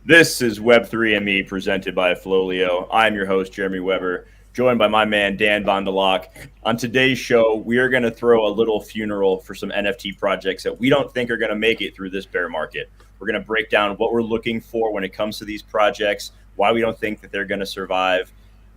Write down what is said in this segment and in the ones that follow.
This is Web3 and Me presented by FLOLiO. I'm your host, Jeremy Weber, joined by my man, Dan Vondelok. On today's show, we are going to throw a little funeral for some NFT projects that we don't think are going to make it through this bear market. We're going to break down what we're looking for when it comes to these projects, why we don't think that they're going to survive.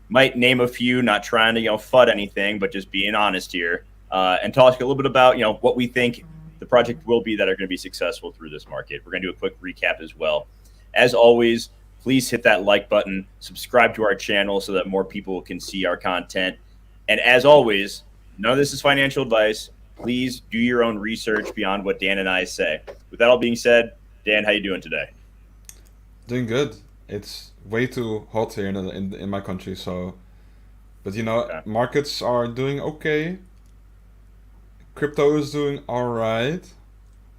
Might name a few, not trying to, FUD anything, but just being honest here, and talk a little bit about, what we think the project will be that are going to be successful through this market. We're going to do a quick recap as well. As always, please hit that like button, subscribe to our channel so that more people can see our content. And as always, none of this is financial advice. Please do your own research beyond what Dan and I say. With that all being said, Dan, how you doing today? Doing good. It's way too hot here in my country, so but Okay. markets are doing okay. Crypto is doing all right.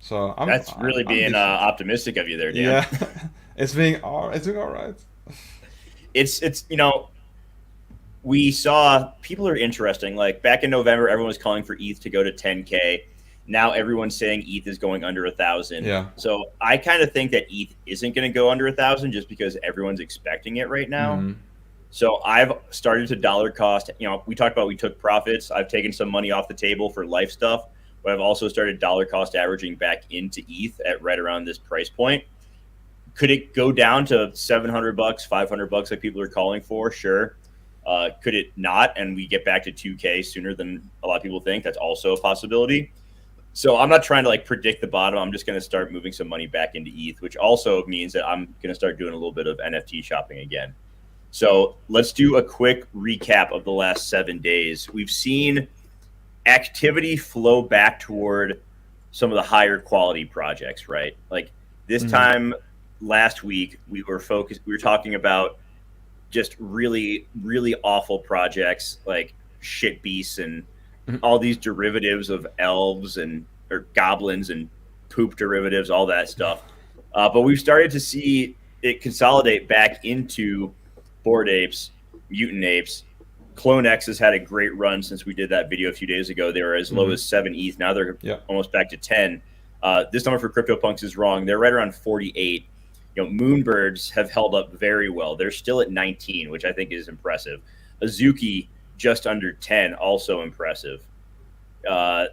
So That's really I'm being decent. optimistic of you there, Dan. Yeah. It's doing all right. It's we saw people are interesting. Like back in November, everyone was calling for ETH to go to 10K. Now everyone's saying ETH is going under 1,000. Yeah. So I kind of think that ETH isn't going to go under 1,000 just because everyone's expecting it right now. Mhm. So I've started to dollar cost. We talked about we took profits. I've taken some money off the table for life stuff, but I've also started dollar cost averaging back into ETH at right around this price point. Could it go down to $700, $500 like people are calling for? Sure. Could it not? And we get back to 2K sooner than a lot of people think. That's also a possibility. So I'm not trying to predict the bottom. I'm just going to start moving some money back into ETH, which also means that I'm going to start doing a little bit of NFT shopping again. So let's do a quick recap of the last 7 days. We've seen activity flow back toward some of the higher quality projects, right? Like this Mhm. time last week, we were talking about just really, really awful projects like shit beasts and Mhm. all these derivatives of elves and or goblins and poop derivatives, all that stuff. But we've started to see it consolidate back into Bored Apes, Mutant Apes. Clone X has had a great run since we did that video a few days ago. They were as low Mhm. as 7 ETH. Now they're Yeah. almost back to 10. This number for CryptoPunks is wrong. They're right around 48. Moonbirds have held up very well. They're still at 19, which I think is impressive. Azuki just under 10, also impressive.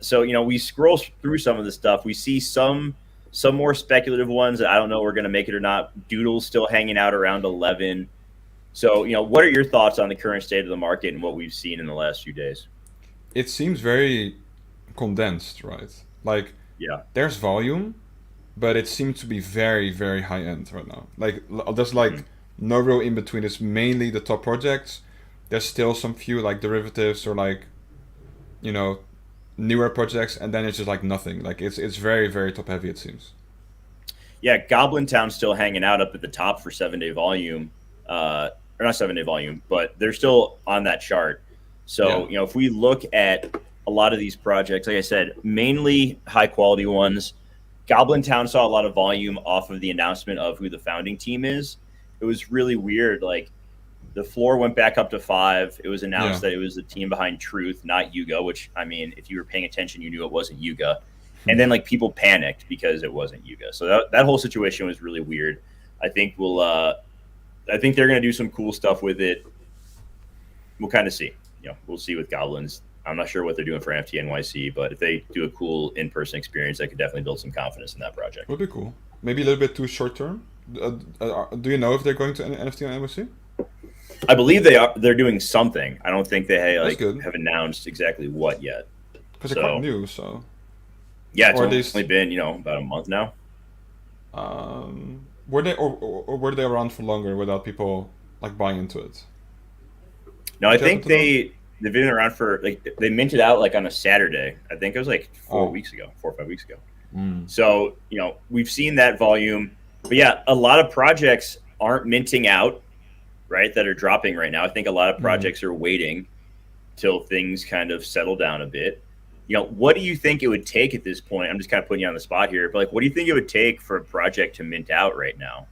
So we scroll through some of the stuff. We see some more speculative ones that I don't know we're going to make it or not. Doodle's still hanging out around 11. So what are your thoughts on the current state of the market and what we've seen in the last few days? It seems very condensed, right? Like Yeah. there's volume, but it seems to be very, very high end right now. There's Mm-hmm. no real in between. It's mainly the top projects. There's still some few like derivatives or you know newer projects, and then it's just like nothing. Like it's very, very top heavy. It seems. Yeah, Goblin Town's still hanging out up at the top for 7 day volume, or not 7 day volume, but they're still on that chart. Yeah. So if we look at a lot of these projects, like I said, mainly high quality ones. Goblin Town saw a lot of volume off of the announcement of who the founding team is. It was really weird. Like the floor went back up to 5. It was announced Yeah. that it was the team behind Truth, not Yuga, which I mean, if you were paying attention, you knew it wasn't Yuga. And then people panicked because it wasn't Yuga. So that whole situation was really weird. I think I think they're gonna do some cool stuff with it. We'll kind of see. We'll see with Goblins. I'm not sure what they're doing for NFT NYC, but if they do a cool in-person experience, that could definitely build some confidence in that project. Would be cool. Maybe a little bit too short term. Do you know if they're going to NFT on MSC? I believe they are. They're doing something. I don't think they That's good have announced exactly what yet. because they're quite So new. So yeah, it's or at only least been about a month now. were they or were they around for longer without people like buying into it? No, I Would you happen think to know? they've been around for they minted out on a Saturday. I think it was like four Oh. weeks ago, 4 or 5 weeks ago. Mm. So we've seen that volume, but yeah, a lot of projects aren't minting out, right? That are dropping right now. I think a lot of Mm. projects are waiting till things kind of settle down a bit. What do you think it would take at this point? I'm just kind of putting you on the spot here, but what do you think it would take for a project to mint out right now?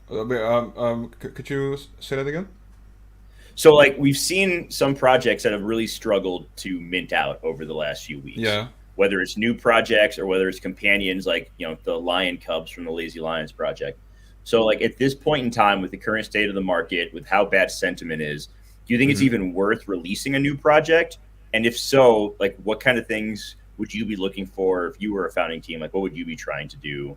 Could you say that again? So we've seen some projects that have really struggled to mint out over the last few weeks, Yeah. whether it's new projects or whether it's companions like the Lion Cubs from the Lazy Lions project. So like at this point in time, with the current state of the market, with how bad sentiment is, do you think it's Hmm. even worth releasing a new project? And if so, like what kind of things would you be looking for if you were a founding team? Like what would you be trying to do?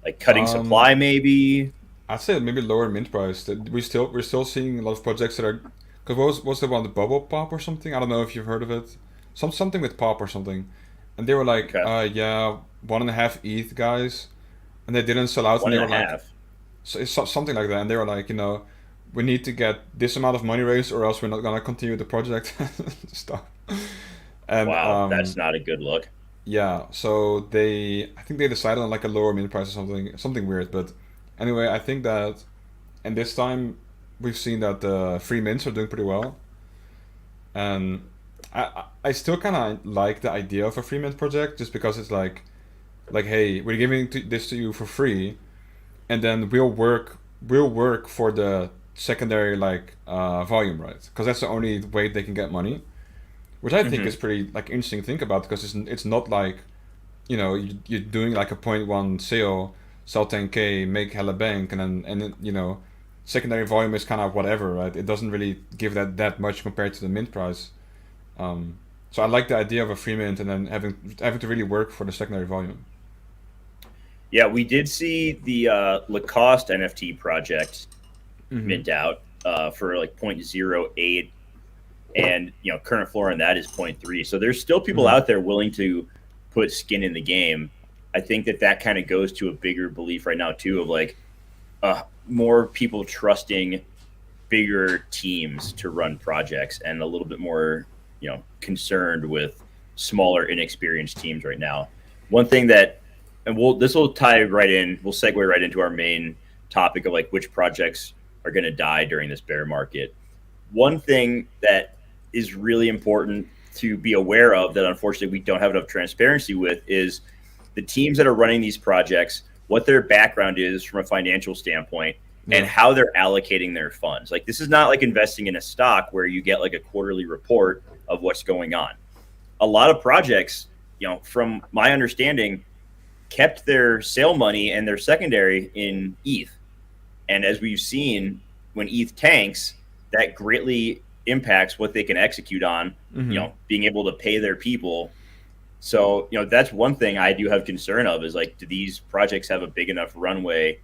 Like cutting Um, supply maybe? I'd say maybe lower mint price. That we're still seeing a lot of projects that are. Because what was the one, the bubble pop or something? I don't know if you've heard of it. Something with pop or something, and they were like, Okay. yeah, 1.5 ETH guys, and they didn't sell out, and One they and were a like, half. so it's something like that, and they were like, we need to get this amount of money raised, or else we're not gonna continue the project. Stuff. And Wow, that's not a good look. yeah, so I think they decided on like a lower mint price or something weird. But anyway, I think that, and this time we've seen that the free mints are doing pretty well, and I still kind of like the idea of a free mint project just because it's like hey, we're giving this to you for free, and then we'll work for the secondary like volume, right? Because that's the only way they can get money, which I think is Hmm. pretty like interesting to think about, because it's not like you're doing like a point one sale, sell 10K, make hella bank, and then secondary volume is kind of whatever, right? It doesn't really give that much compared to the mint price. So I like the idea of a free mint and then having to really work for the secondary volume. Yeah, we did see the Lacoste NFT project Mm-hmm. mint out for like 0.08, and current floor on that is zero point 0.3. So there's still people Mm-hmm. out there willing to put skin in the game. I think that kind of goes to a bigger belief right now too of like more people trusting bigger teams to run projects and a little bit more concerned with smaller inexperienced teams right now. One thing that, and this will tie right in, we'll segue right into our main topic of like which projects are going to die during this bear market. One thing that is really important to be aware of that unfortunately we don't have enough transparency with is the teams that are running these projects, what their background is from a financial standpoint, and Yeah. how they're allocating their funds. Like this is not like investing in a stock where you get like a quarterly report of what's going on. A lot of projects, from my understanding, kept their sale money and their secondary in ETH. And as we've seen, when ETH tanks, that greatly impacts what they can execute on, Mm-hmm. being able to pay their people. So, that's one thing I do have concern of is like, do these projects have a big enough runway,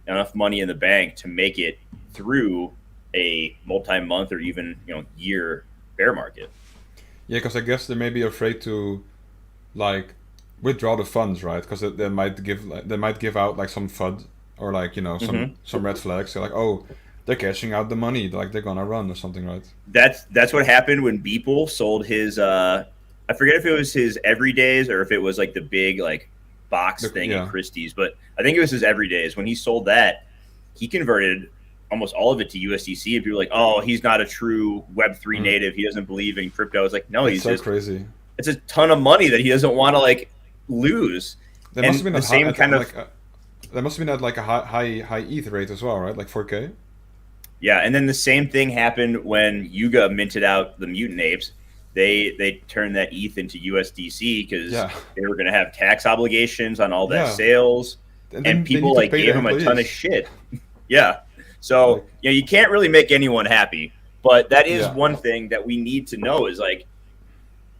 enough money in the bank to make it through a multi-month or even, year bear market? Yeah, because I guess they may be afraid to like withdraw the funds, right? Because they might give out like some FUD, or like some Mm-hmm. some red flags. They're like, oh, they're cashing out the money, like they're gonna run or something, right? That's what happened when Beeple sold his I forget if it was his everydays or if it was like the big like box thing at Yeah. Christie's, but I think it was his everydays. When he sold that, he converted almost all of it to USDC, and people were like, oh, he's not a true Web3 Mm. native, he doesn't believe in crypto. It's like, no, That's he's so just, crazy. it's a ton of money that he doesn't want to like lose. They must have And been the at high, same at kind of, like they must have been at like a high ETH rate as well, right? Like 4K. yeah, and then the same thing happened when Yuga minted out the mutant apes. They turned that ETH into USDC because Yeah. they were going to have tax obligations on all that Yeah. sales, And and then they people need to like pay gave their him a ton of employees. shit. Yeah, so Like, you can't really make anyone happy, but that is yeah. one thing that we need to know is like,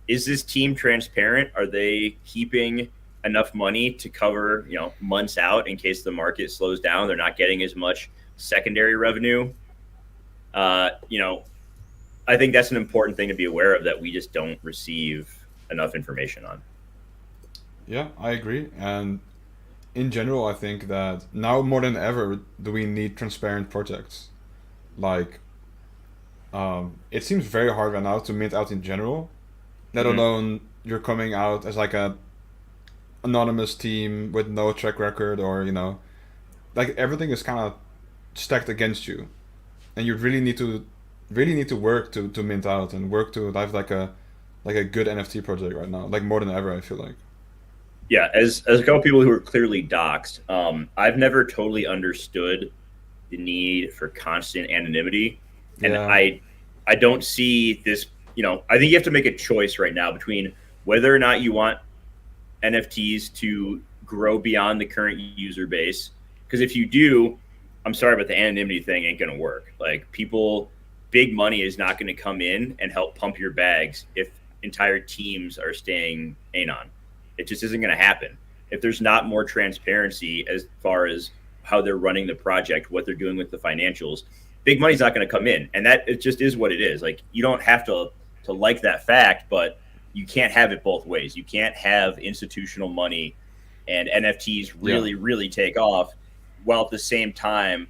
is this team transparent? Are they keeping enough money to cover months out in case the market slows down? They're not getting as much secondary revenue. uh, you know, I think that's an important thing to be aware of that we just don't receive enough information on. Yeah, I agree. And in general, I think that now more than ever do we need transparent projects. Like, it seems very hard right now to mint out in general, let Mm-hmm. alone you're coming out as like a anonymous team with no track record, or like everything is kind of stacked against you, and you really need to work to mint out and work to have like a good NFT project right now, like more than ever, I feel like. Yeah, as a couple people who are clearly doxxed, I've never totally understood the need for constant anonymity, and Yeah. I don't see this. I think you have to make a choice right now between whether or not you want NFTs to grow beyond the current user base Because if you do, I'm sorry, but the anonymity thing ain't going to work. Like big money is not going to come in and help pump your bags if entire teams are staying anon. It just isn't going to happen. If there's not more transparency as far as how they're running the project, what they're doing with the financials, big money's not going to come in. And that it just is what it is. Like, you don't have to like that fact, but you can't have it both ways. You can't have institutional money and NFTs really take off while at the same time,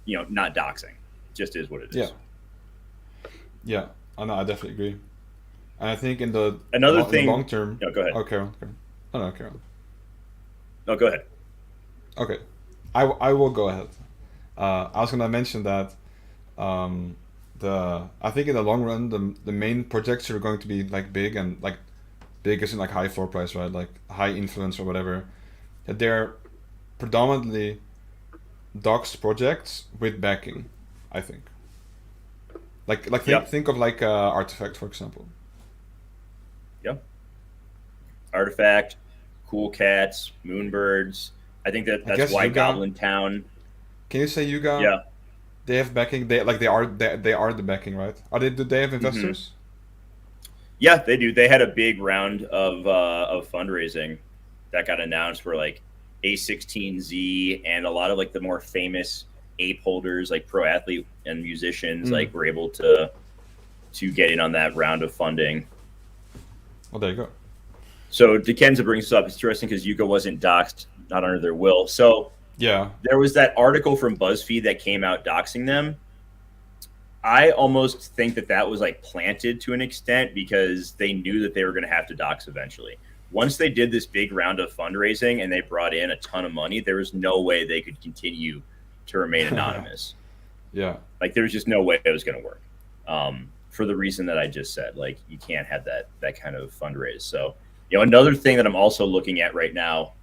not doxing. It just is what it is. Yeah, I know, I definitely agree. And I think in the long term. No, go ahead. Oh, Karen. Oh, no, Karen. No, go ahead. Okay, I will go ahead. I was gonna mention that I think in the long run the main projects are going to be like big, and like big isn't like high floor price, right? Like high influence or whatever. That they're predominantly doxed projects with backing, I think. Think of like Artifact, for example. Yeah. Artifact, Cool Cats, Moonbirds. I think that's why Goblin Town. Can you say Yuga? Yeah. They have backing. They are the backing, right? Do they have investors? Yeah, they do. They had a big round of fundraising that got announced for like A16Z, and a lot of like the more famous ape holders, like pro athlete and musicians, like were able to get in on that round of funding. Well, there you go. So Dikenza brings this up. It's interesting because Yuga wasn't doxed, not under their will. So yeah, there was that article from BuzzFeed that came out doxing them. I almost think that was like planted to an extent because they knew that they were going to have to dox eventually. Once they did this big round of fundraising and they brought in a ton of money, there was no way they could continue to remain anonymous. Yeah. Like, there was just no way it was going to work. For the reason that I just said, like, you can't have that kind of fundraise. So, another thing that I'm also looking at right now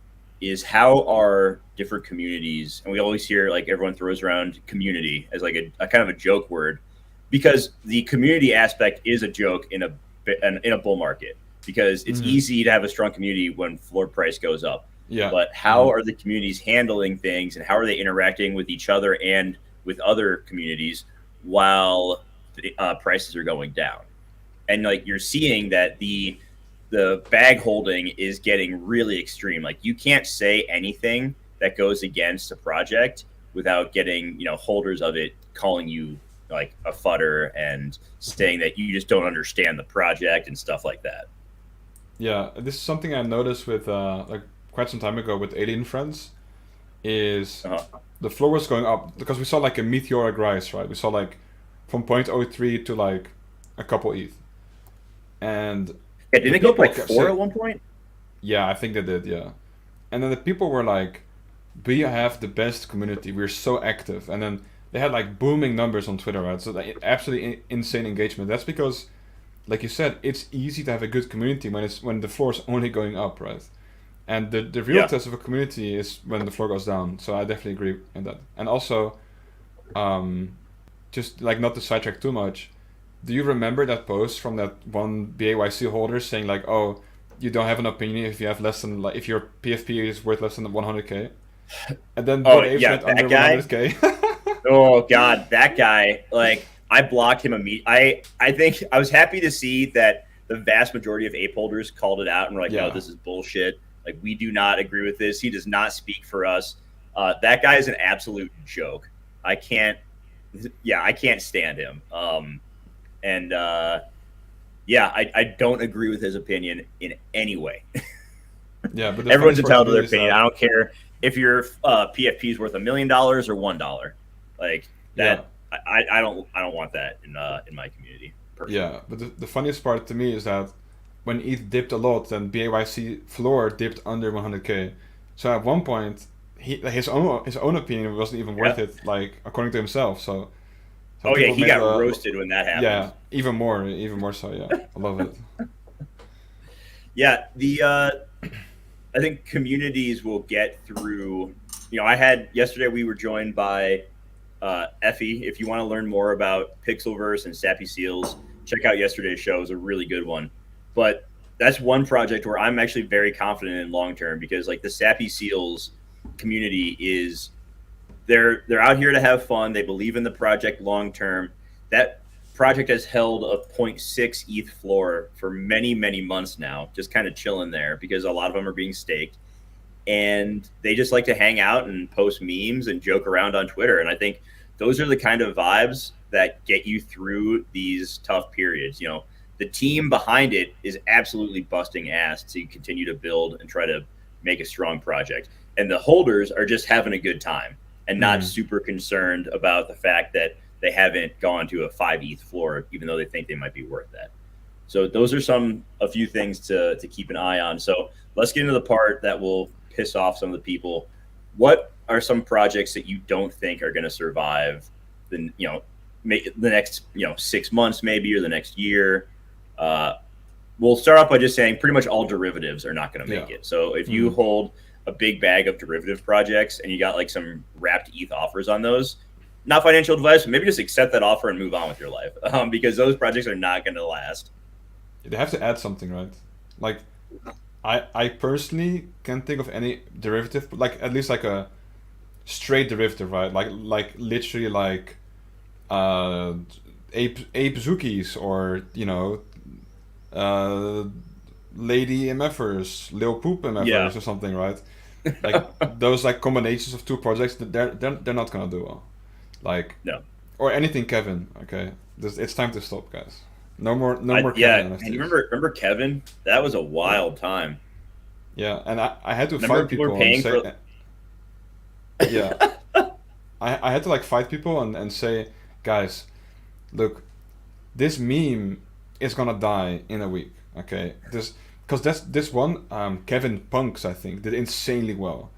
is how are different communities, and we always hear like everyone throws around community as like a kind of a joke word, because the community aspect is a joke in a bull market, because it's easy to have a strong community when floor price goes up. Yeah. But how are the communities handling things, and how are they interacting with each other and with other communities while the prices are going down? And like, you're seeing that the bag holding is getting really extreme. Like, you can't say anything that goes against a project without getting, holders of it calling you like a fudder and saying that you just don't understand the project and stuff like that. Yeah, this is something I noticed with like quite some time ago with Alien Friends, is the floor was going up because we saw like a meteoric rise, right? We saw like from 0.03 to like a couple ETH. And yeah, didn't it go up like 4 at one point? Yeah, I think they did, yeah. And then the people were like, we have the best community, we're so active. And then they had like booming numbers on Twitter, right? So like, absolutely insane engagement. That's because, like you said, it's easy to have a good community when the floor is only going up, right? And the real test of a community is when the floor goes down. So I definitely agree in that. And also, just like not to sidetrack too much, do you remember that post from that one BAYC holder saying like, oh, you don't have an opinion if you have less than, like, if your PFP is worth less than 100K? And then that under guy? 100K. Oh God, that guy! Like, I blocked him immediately. I think I was happy to see that the vast majority of ape holders called it out and were like, "No, this is bullshit. Like, we do not agree with this. He does not speak for us." That guy is an absolute joke. I can't stand him. I don't agree with his opinion in any way. Yeah, but everyone's entitled to their opinion. I don't care if your PFP is worth $1 million or $1. Like that, yeah. I don't want that in my community. Personally. Yeah, but the funniest part to me is that when ETH dipped a lot, then BAYC floor dipped under 100K. So at one point, his own opinion wasn't even worth it, like according to himself. So he got roasted when that happened. Yeah, even more so. Yeah, I love it. Yeah, I think communities will get through. Yesterday we were joined by Effie. If you want to learn more about Pixelverse and Sappy Seals, check out yesterday's show. It was a really good one. But that's one project where I'm actually very confident in long term, because like the Sappy Seals community is they're out here to have fun. They believe in the project long term. That project has held a zero point 0.6 ETH floor for many months now, just kind of chilling there because a lot of them are being staked. And they just like to hang out and post memes and joke around on Twitter. And I think those are the kind of vibes that get you through these tough periods. You know, the team behind it is absolutely busting ass to continue to build and try to make a strong project. And the holders are just having a good time and not super concerned about the fact that they haven't gone to a 5 ETH floor, even though they think they might be worth that. So those are a few things to keep an eye on. So let's get into the part that will piss off some of the people. What are some projects that you don't think are going to survive the next 6 months maybe, or the next year? We'll start off by just saying pretty much all derivatives are not going to make it. So if you hold a big bag of derivative projects and you got like some wrapped ETH offers on those, not financial advice, maybe just accept that offer and move on with your life, because those projects are not going to last. They have to add something, right? Like, I personally can't think of any derivative, like at least like a straight derivative, right? Like literally like ape Zookies, or lady MFers, Lil Poop MFers or something, right? Like those like combinations of two projects, they're not gonna do well. Like, no. Or anything Kevin. Okay, it's time to stop, guys. No more Kevin. Yeah, and you remember Kevin? That was a wild time. Yeah, and I had to fight people and say, yeah, I had to like fight people and say, guys, look, this meme is gonna die in a week. Okay, because this one Kevin Punks, I think, did insanely well.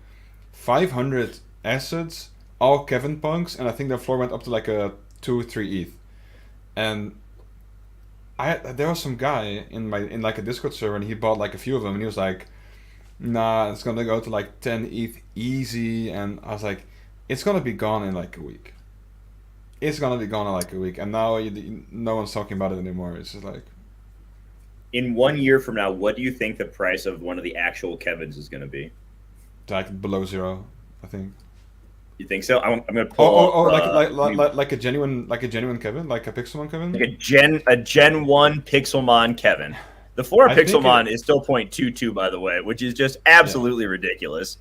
500 assets, all Kevin Punks, and I think their floor went up to like a 2-3 ETH. And there was some guy in like a Discord server, and he bought like a few of them, and he was like, nah, it's gonna go to like 10 ETH easy. And I was like, it's gonna be gone in like a week. It's gonna be gone in like a week. And now no one's talking about it anymore. It's just like, in 1 year from now, what do you think the price of one of the actual Kevins is going to be? Like below zero, I think. You think so? I'm going to pull up, like a genuine Kevin, like a Pixelmon Kevin, like a Gen 1 Pixelmon Kevin. The floor of Pixelmon is still 0.22, by the way, which is just absolutely ridiculous.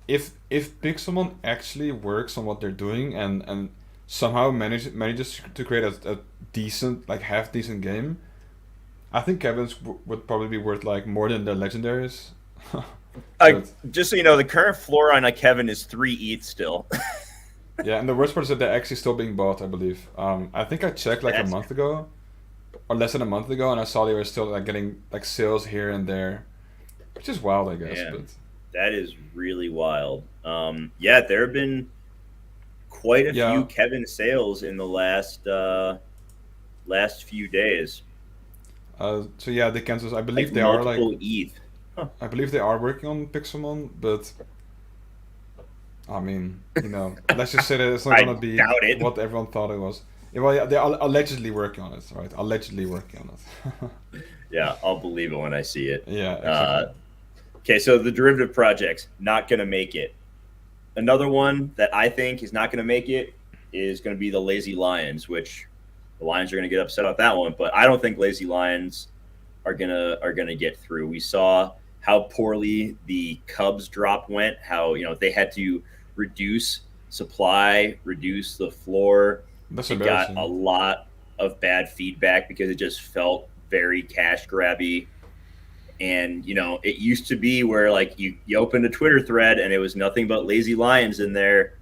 If Pixelmon actually works on what they're doing and somehow manages to create a decent, like half decent game, I think Kevin's would probably be worth like more than the legendaries. Just so you know, the current floor on a Kevin is 3 ETH still. Yeah, and the worst part is that they're actually still being bought, I believe. I think I checked like a month ago, or less than a month ago, and I saw they were still like getting like sales here and there, which is wild, I guess. Yeah, but that is really wild. Yeah, there have been quite a few Kevin sales in the last few days. So yeah, the Kansas, I believe they are like ETH. Huh. I believe they are working on Pixelmon, but I mean, let's just say that it's not gonna be what everyone thought it was. Yeah, well, yeah, they're allegedly working on it, right? Allegedly working on it. Yeah, I'll believe it when I see it. Yeah. Exactly. Okay, so the derivative projects not gonna make it. Another one that I think is not gonna make it is gonna be the Lazy Lions, which the Lions are going to get upset about that one, but I don't think Lazy Lions are gonna get through. We saw how poorly the Cubs drop went. How they had to reduce supply, reduce the floor. It got a lot of bad feedback because it just felt very cash grabby. And it used to be where like you opened a Twitter thread and it was nothing but Lazy Lions in there.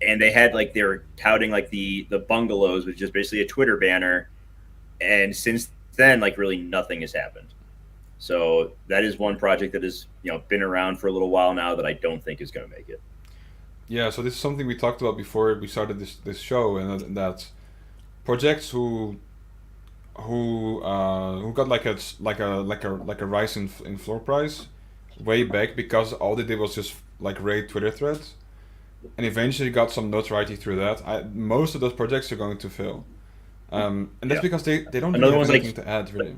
And they were touting like the bungalows, which is just basically a Twitter banner. And since then, like really nothing has happened. So that is one project that has been around for a little while now that I don't think is going to make it. Yeah, so this is something we talked about before we started this show, and that projects who got like a rise in floor price way back because all they did was just like raid Twitter threads. And eventually got some notoriety through that. Most of those projects are going to fail, and that's because they don't really have anything to add, really.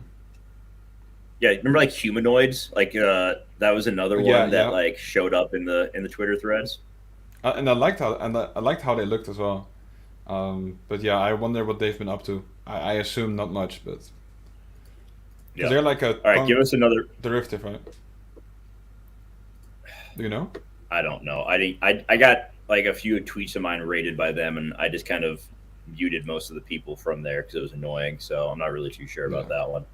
Yeah, remember like humanoids? Like that was another one that like showed up in the Twitter threads. And I liked how they looked as well. But yeah, I wonder what they've been up to. I assume not much, but because Yeah. they're like a All right, give punk us another. derivative, right? Do you know? I don't know. I got like a few tweets of mine rated by them, and I just kind of muted most of the people from there because it was annoying. So I'm not really too sure Yeah. about that one.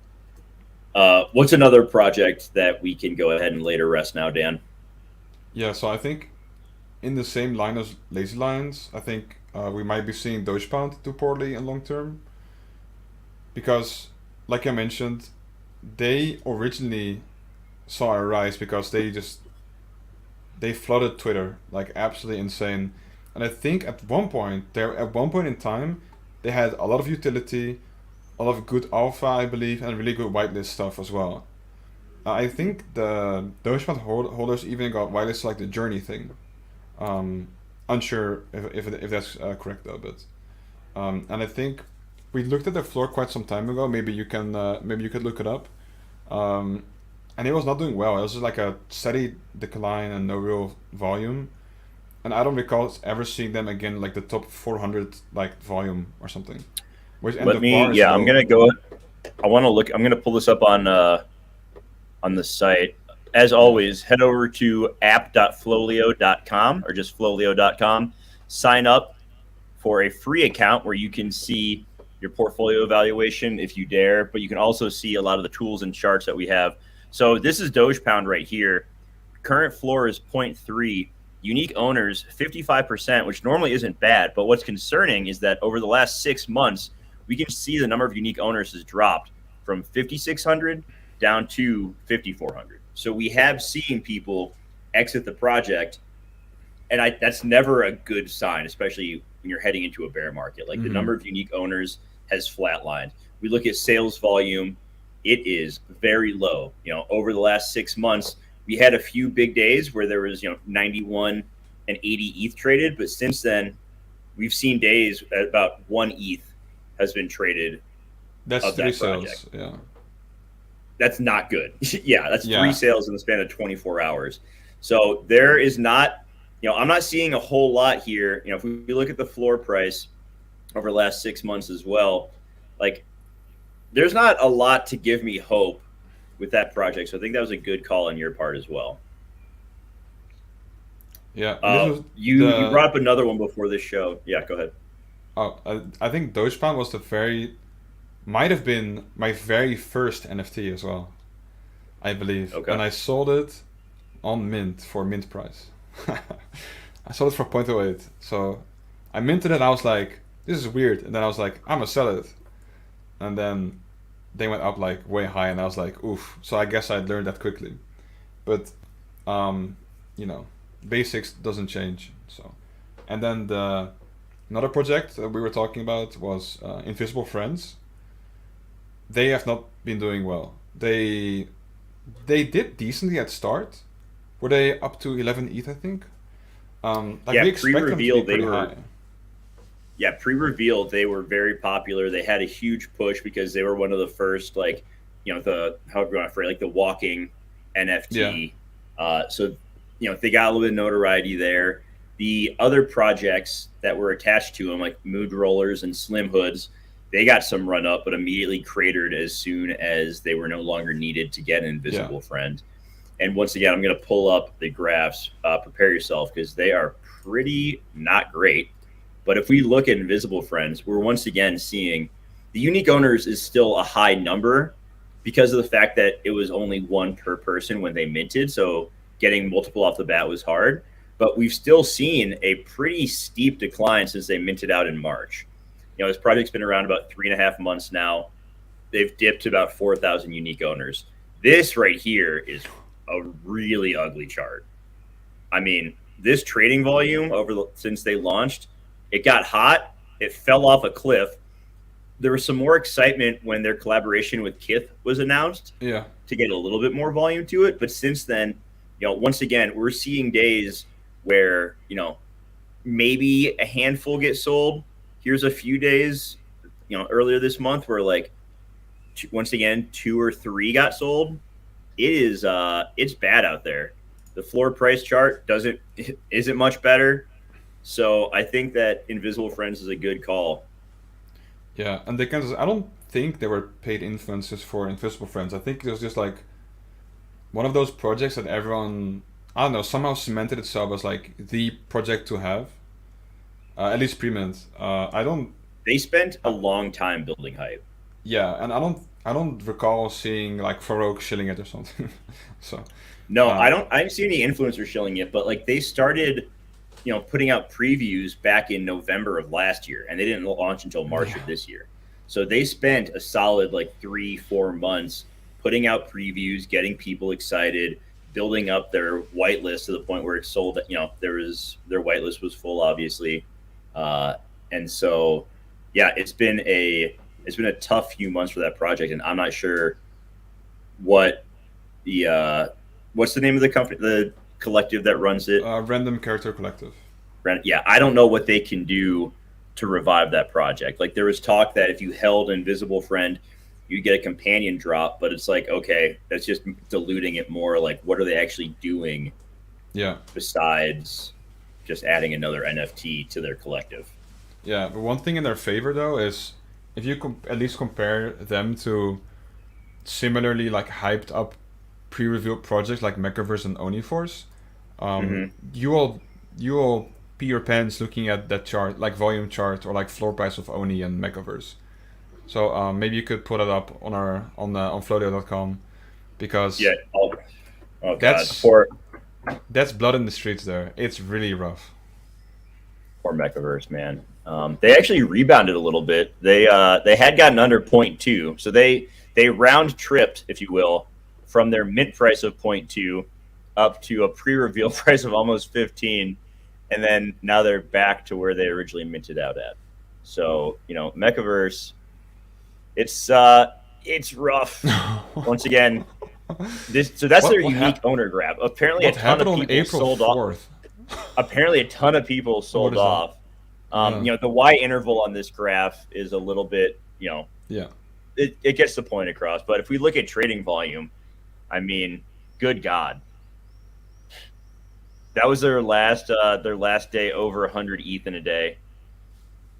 What's another project that we can go ahead and lay to rest now, Dan? Yeah. So I think in the same line as Lazy Lions, I think we might be seeing Dogepound do poorly in long term because, like I mentioned, they originally saw a rise because they flooded Twitter like absolutely insane, and I think at one point in time they had a lot of utility, a lot of good alpha, I believe, and really good whitelist stuff as well. I think the Dogecoin holders even got whitelist like the Journey thing. Um, Unsure if that's correct though, but and I think we looked at the floor quite some time ago. Maybe you could look it up. Um, and it was not doing well. It was just like a steady decline and no real volume. And I don't recall ever seeing them again like the top 400 like volume or something. Which and Let the me. bar is Yeah, I'm low. gonna go. I want to look. I'm gonna pull this up on the site. As Yeah. always, head over to app.flolio.com or just flolio.com. Sign up for a free account where you can see your portfolio evaluation if you dare, but you can also see a lot of the tools and charts that we have. So this is Doge Pound right here. Current floor is zero point 0.3. Unique owners 55%, which normally isn't bad. But what's concerning is that over the last 6 months, we can see the number of unique owners has dropped from 5,600 down to 5,400. So we have seen people exit the project, and that's never a good sign, especially when you're heading into a bear market. Like the Mm-hmm. number of unique owners has flatlined. We look at sales volume; it is very low. Over the last 6 months, we had a few big days where there was 91 and 80 ETH traded, but since then, we've seen days at about one ETH has been traded That's of three that project. sales. Yeah. That's not good. Yeah, that's three Yeah. sales in the span of 24 hours. So there is not, I'm not seeing a whole lot here. If we look at the floor price over the last 6 months as well, like there's not a lot to give me hope with that project. So I think that was a good call on your part as well. Yeah. And this was You the brought up another one before this show. Yeah, go ahead. oh I think Dogepound was the very might have been my very first NFT as well. I believe, Okay. and I sold it on mint for mint price. I sold it for 0.08. So I minted it and I was like, this is weird. And then I was like, I'm gonna sell it. And then they went up like way high and I was like, oof. So I guess I learned that quickly. But um, you know, basics doesn't change. So and then the another project that we were talking about was Invisible Friends. They have not been doing well. They did decently at start. Were they up to 11 ETH, I think? Like Yeah, we expect them to be pre-reveal they pretty were high. yeah, pre-reveal they were very popular. They had a huge push because they were one of the first, like, the however you want to phrase, like the walking Yeah, NFT. So they got a little bit of notoriety there. The other projects that were attached to them, like Mood Rollers and Slim Hoods, they got some run up, but immediately cratered as soon as they were no longer needed to get an yeah, invisible friend. And once again, I'm going to pull up the graphs. Prepare yourself because they are pretty not great. But if we look at invisible friends, we're once again seeing the unique owners is still a high number because of the fact that it was only one per person when they minted. So getting multiple off the bat was hard. But we've still seen a pretty steep decline since they minted out in March. This project's been around about 3.5 months now. They've dipped to about 4,000 unique owners. This right here is a really ugly chart. I mean, this trading volume since they launched, it got hot. It fell off a cliff. There was some more excitement when their collaboration with Kith was announced yeah. to get a little bit more volume to it. But since then, once again, we're seeing days where, maybe a handful get sold. Here's a few days, earlier this month where like once again, two or three got sold. It's bad out there. The floor price chart isn't much better. So I think that Invisible Friends is a good call. Yeah, and they kind of, I don't think they were paid influencers for Invisible Friends. I think it was just like one of those projects that everyone, I don't know, somehow cemented itself as like the project to have. At least pre-mint. I don't. They spent a Uh, long time building hype. yeah, and I don't recall seeing like Farouk shilling it or something. So, No, I uh, don't. I didn't see any influencers shilling it, but like they started, putting out previews back in November of last year, and they didn't launch until March yeah, of this year. So they spent a solid like 3-4 months putting out previews, getting people excited, building up their whitelist to the point where it sold. Their whitelist was full, obviously, uh, and so yeah, it's been a tough few months for that project, and I'm not sure what the what's the name of the company, the collective that runs it. Random Character Collective. Yeah, I don't know what they can do to revive that project. Like there was talk that if you held Invisible Friend, you get a companion drop, but it's like, okay, that's just diluting it more. Like, what are they actually doing Yeah, besides just adding another NFT to their collective? yeah. But one thing in their favor though is if you at least compare them to similarly like hyped up pre-revealed projects like Mechaverse and Oniforce, Mm-hmm. you will pee your pants looking at that chart, like volume chart or like floor price of Oni and Mechaverse. So maybe you could put it up on our on FLOLiO.com because Yeah. Oh God. that's Poor that's blood in the streets there. It's really rough. Mechaverse, man. They actually rebounded a little bit. They had gotten under point 0.2, so they round tripped, if you will, from their mint price of point 0.2 up to a pre-reveal price of almost 15, and then now they're back to where they originally minted out at. So Mechaverse, it's rough. Once again, that's their What unique owner grab. Apparently, a what ton of happened on people April sold off. 4th? Apparently, a ton of people What sold is that? off. The Y interval on this graph is a little bit, Yeah. it gets the point across. But if we look at trading volume, I mean, good God, that was their last day over 100 ETH in a day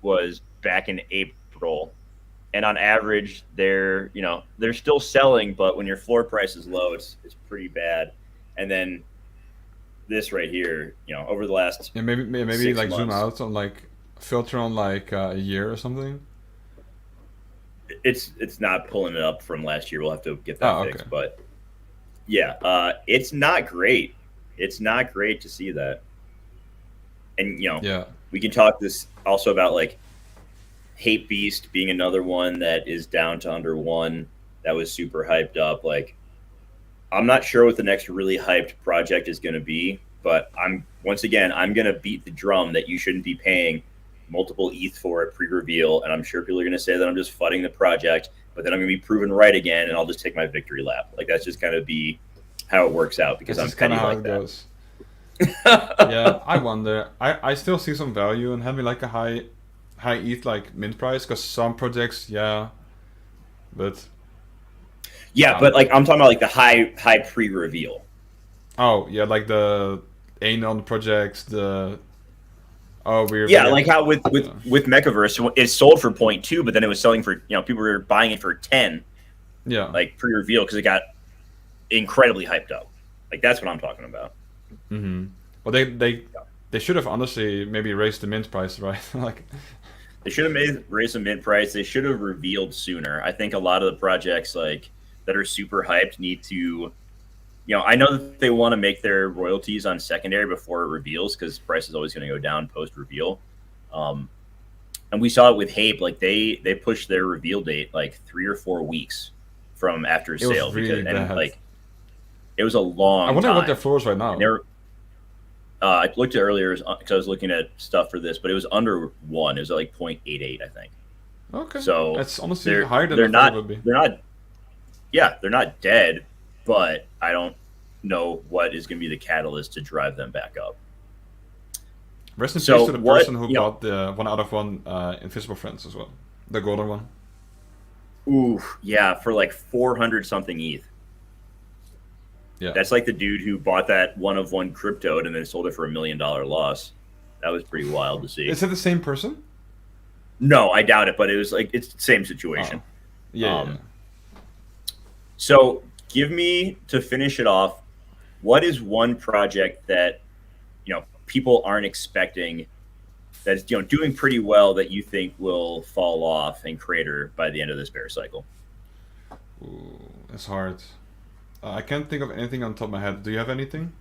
was back in April, and on average, they're still selling, but when your floor price is low, it's pretty bad. And then this right here, over the last Yeah, maybe 6 like zoom months, out on like filter on like a year or something. it's not pulling it up from last year. We'll have to get that Oh, fixed, okay. but yeah, it's not great. It's not great to see that. And Yeah. we can talk this also about like Hate Beast being another one that is down to under one. That was super hyped up. Like I'm not sure what the next really hyped project is going to be, but I'm going to beat the drum that you shouldn't be paying multiple ETH for it pre-reveal, and I'm sure people are going to say that I'm just fudding the project, but then I'm going to be proven right again, and I'll just take my victory lap. Like that's just going to be how it works out because That's I'm just kind petty of how like it that. goes. Yeah, I wonder. I still see some value in having like a high ETH like mint price because some projects, yeah, but Yeah, but like I'm talking about like the high pre-reveal. oh yeah, like the Anon projects, the oh Yeah, like how with yeah, with Mechaverse, it sold for point 0.2, but then it was selling for people were buying it for 10, yeah. like pre-reveal because it got incredibly hyped up. Like that's what I'm talking about. Mm-hmm. Well, they should have honestly maybe raised the mint price, right? Like, They should have raised the mint price. They should have revealed sooner. I think a lot of the projects like that are super hyped need to, I know that they want to make their royalties on secondary before it reveals because price is always going to go down post reveal. And we saw it with Hape. Like they pushed their reveal date like 3 or 4 weeks from after it was sale really because and bad. like it was a I long wonder what their time. floor is right And now. they're I looked at earlier because I was looking at stuff for this, but it was under one. It was like 0.88, I think. Okay, So that's honestly they're higher than I they're thought it not would be. they're not they're not dead, but I don't know what is going to be the catalyst to drive them back up. Rest in peace So to the what person who bought the 1 out of 1 Invisible Friends as well, the golden one. Ooh, yeah, for like 400 something ETH. Yeah, That's like the dude who bought that 1 of 1 crypto and then sold it for $1 million loss. That was pretty wild to see. Is it the same person? No, I doubt it, but it was like it's the same Oh, situation. yeah, yeah. So give me to finish it off. What is one project that people aren't expecting that's doing pretty well that you think will fall off and crater by the end of this bear cycle? Ooh, that's hard. I can't think of anything on top of my head. Do you have anything?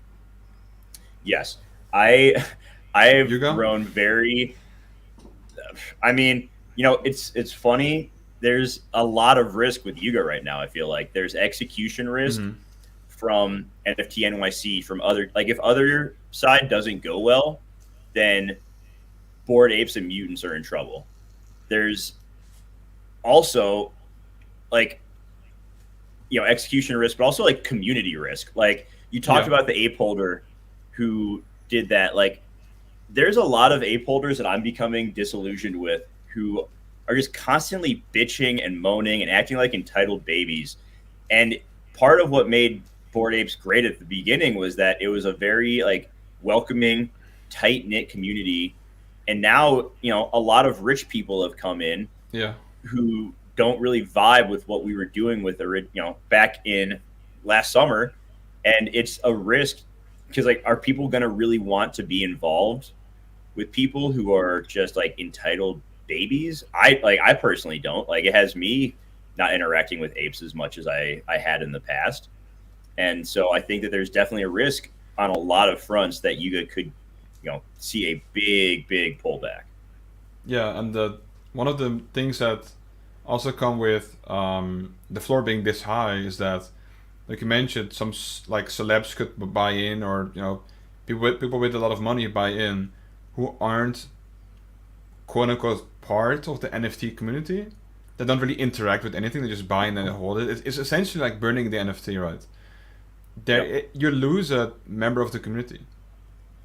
Yes, I I've Yuga? grown very. I mean, it's funny. There's a lot of risk with Yuga right now. I feel like there's execution risk Mm-hmm. from NFT NYC, from other, like if other side doesn't go well, then Bored Apes and Mutants are in trouble. There's also like execution risk, but also like community risk. Like you talked Yeah. about the ape holder who did that. Like there's a lot of ape holders that I'm becoming disillusioned with who are just constantly bitching and moaning and acting like entitled babies. And part of what made Bored Apes great at the beginning was that it was a very like welcoming, tight knit community. And now, a lot of rich people have come in Yeah. who don't really vibe with what we were doing with back in last summer. And it's a risk because like, are people going to really want to be involved with people who are just like entitled babies? I personally don't. Like it has me not interacting with apes as much as I had in the past. And so I think that there's definitely a risk on a lot of fronts that you could, see a big pullback. Yeah, and one of the things that also come with the floor being this high is that, like you mentioned, some like celebs could buy in, or people with a lot of money buy in, who aren't quote unquote part of the NFT community. They don't really interact with anything. They just buy in and hold it. It's essentially like burning the NFT, right? Yep. You lose a member of the community,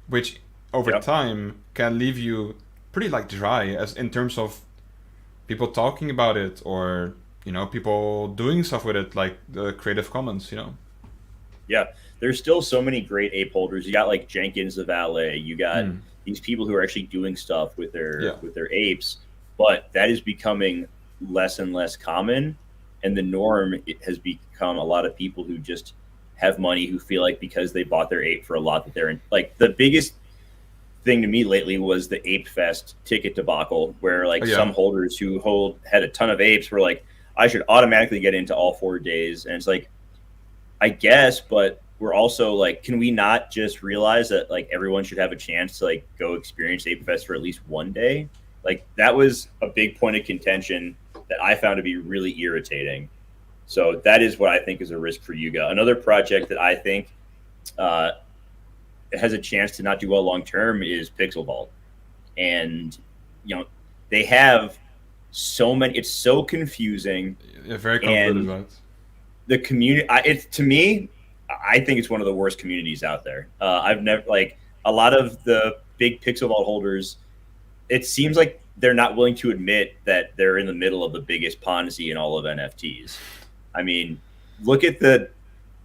which over Yep. time can leave you pretty like dry as in terms of people talking about it, or people doing stuff with it, like the Creative Commons. Yeah. There's still so many great ape holders. You got like Jenkins the valet. You got Mm. these people who are actually doing stuff with Yeah. their apes, but that is becoming less and less common. And the norm it has become a lot of people who just have money, who feel like because they bought their ape for a lot that they're in. Like the biggest thing to me lately was the Ape Fest ticket debacle, where like Oh, yeah. some holders who had a ton of apes were like, I should automatically get into all 4 days. And it's like, I guess, but we're also like, can we not just realize that like everyone should have a chance to like go experience Ape Fest for at least one day? Like that was a big point of contention that I found to be really irritating. So that is what I think is a risk for Yuga. Another project that I think uh, has a chance to not do well long term is Pixel Vault, and they have so many. It's so confusing, Yeah, very convoluted, and right? the community. It's to me, I think it's one of the worst communities out there. I've never like a lot of the big Pixel Vault holders. It seems like they're not willing to admit that they're in the middle of the biggest Ponzi in all of NFTs. I mean, look at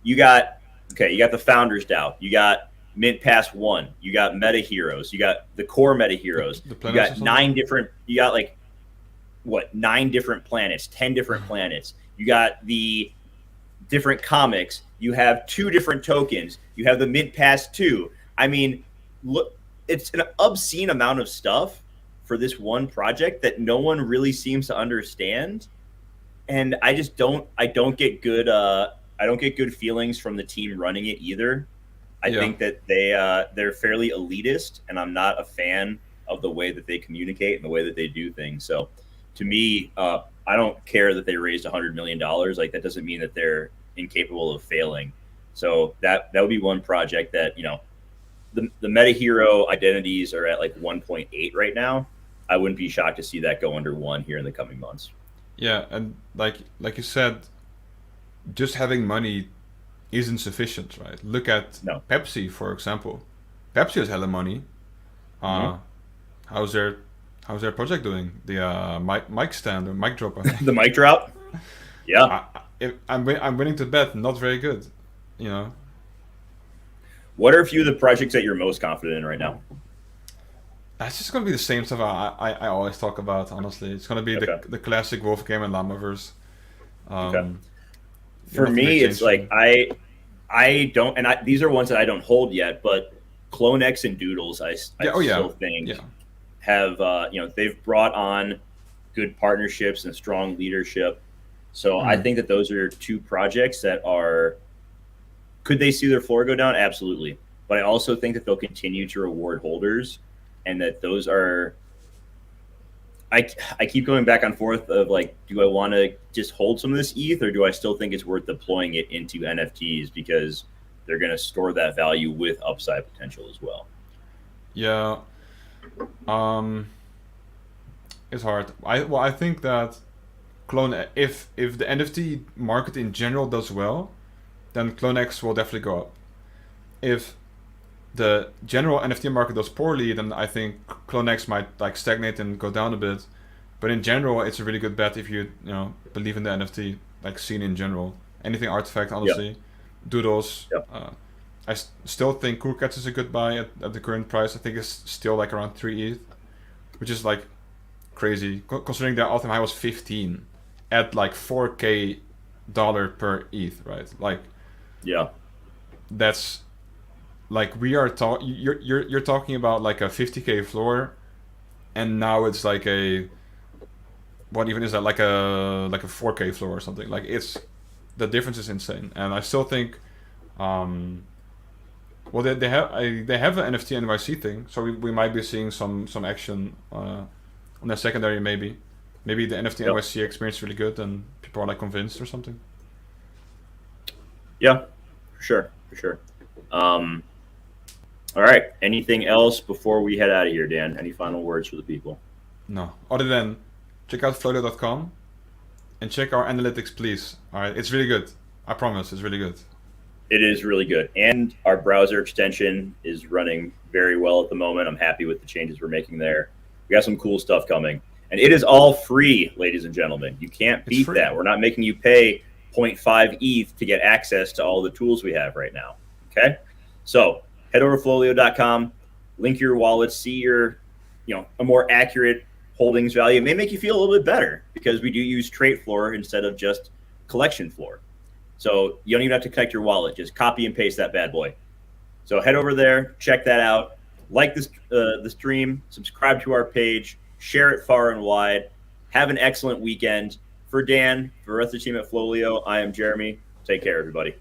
you got you got the Founders DAO, you got Mint Pass One, you got Meta Heroes, you got the core Meta Heroes, The you planets or got something? you got like what 9 different planets, 10 different planets, you got the different comics, you have 2 different tokens, you have the Mint Pass 2. I mean, look, it's an obscene amount of stuff for this one project that no one really seems to understand. And I don't get good I don't get good feelings from the team running it either. I Yeah. think that they're fairly elitist, and I'm not a fan of the way that they communicate and the way that they do things. So to me, I don't care that they raised $100 million. Like that doesn't mean that they're incapable of failing. So that would be one project that the meta hero identities are at like 1.8 right now. I wouldn't be shocked to see that go under 1 here in the coming months. Yeah, and like you said, just having money isn't sufficient, right? Look at No. Pepsi, for example. Pepsi has hella money. Mhm. How's their project doing? The mic stand or mic drop, I think. The mic drop. Yeah. I'm willing to bet not very good. You know. What are a few of the projects that you're most confident in right now? That's just gonna be the same stuff I always talk about. Honestly, it's gonna be Okay. the classic Wolfgame and Llamaverse. Okay. Um, For Nothing really me, it's changed for like me. I don't, and these are ones that I don't hold yet, but CloneX and Doodles, I Yeah. Oh yeah. still think Yeah. have they've brought on good partnerships and strong leadership. So I Mm. think that those are two projects that are, could they see their floor go down? Absolutely. But I also think that they'll continue to reward holders, and that those are, I keep going back and forth of like, do I want to just hold some of this ETH, or do I still think it's worth deploying it into NFTs because they're going to store that value with upside potential as well? Yeah. Um, it's hard. I think that clone if the NFT market in general does well, then CloneX will definitely go up. If the general NFT market does poorly, then I think CloneX might like stagnate and go down a bit. But in general, it's a really good bet if you believe in the NFT like scene in general. Anything artifact, Yep. honestly, doodles. Yep. Still think Cool Cats is a good buy at the current price. I think it's still like around 3 ETH, which is like crazy considering their all-time high was 15 at like 4K dollar per ETH, right? Like Yeah. that's like we are talking. You're talking about like a 50K floor, and now it's like a what even is that like a 4K floor or something? Like it's the difference is insane, and I still think. Well, they have an NFT NYC thing, so we might be seeing some action on their secondary maybe the NFT Yep. NYC experience is really good and people are like convinced or something. Yeah. For sure. For sure. Um, all right. Anything else before we head out of here, Dan? Any final words for the people? No, other than check out FLOLiO.com and check our analytics, please. All right, it's really good. I promise, it's really good. It is really good. And our browser extension is running very well at the moment. I'm happy with the changes we're making there. We got some cool stuff coming. And it is all free, ladies and gentlemen. You can't It's beat free. that. We're not making you pay zero 0.5 ETH to get access to all the tools we have right now. Okay? So head over to FLOLiO.com, link your wallet, see your, a more accurate holdings value. It may make you feel a little bit better because we do use trait floor instead of just collection floor. So you don't even have to connect your wallet. Just copy and paste that bad boy. So head over there, check that out. Like this the stream, subscribe to our page, share it far and wide. Have an excellent weekend. For Dan, for the rest of the team at FLOLiO, I am Jeremy. Take care, everybody.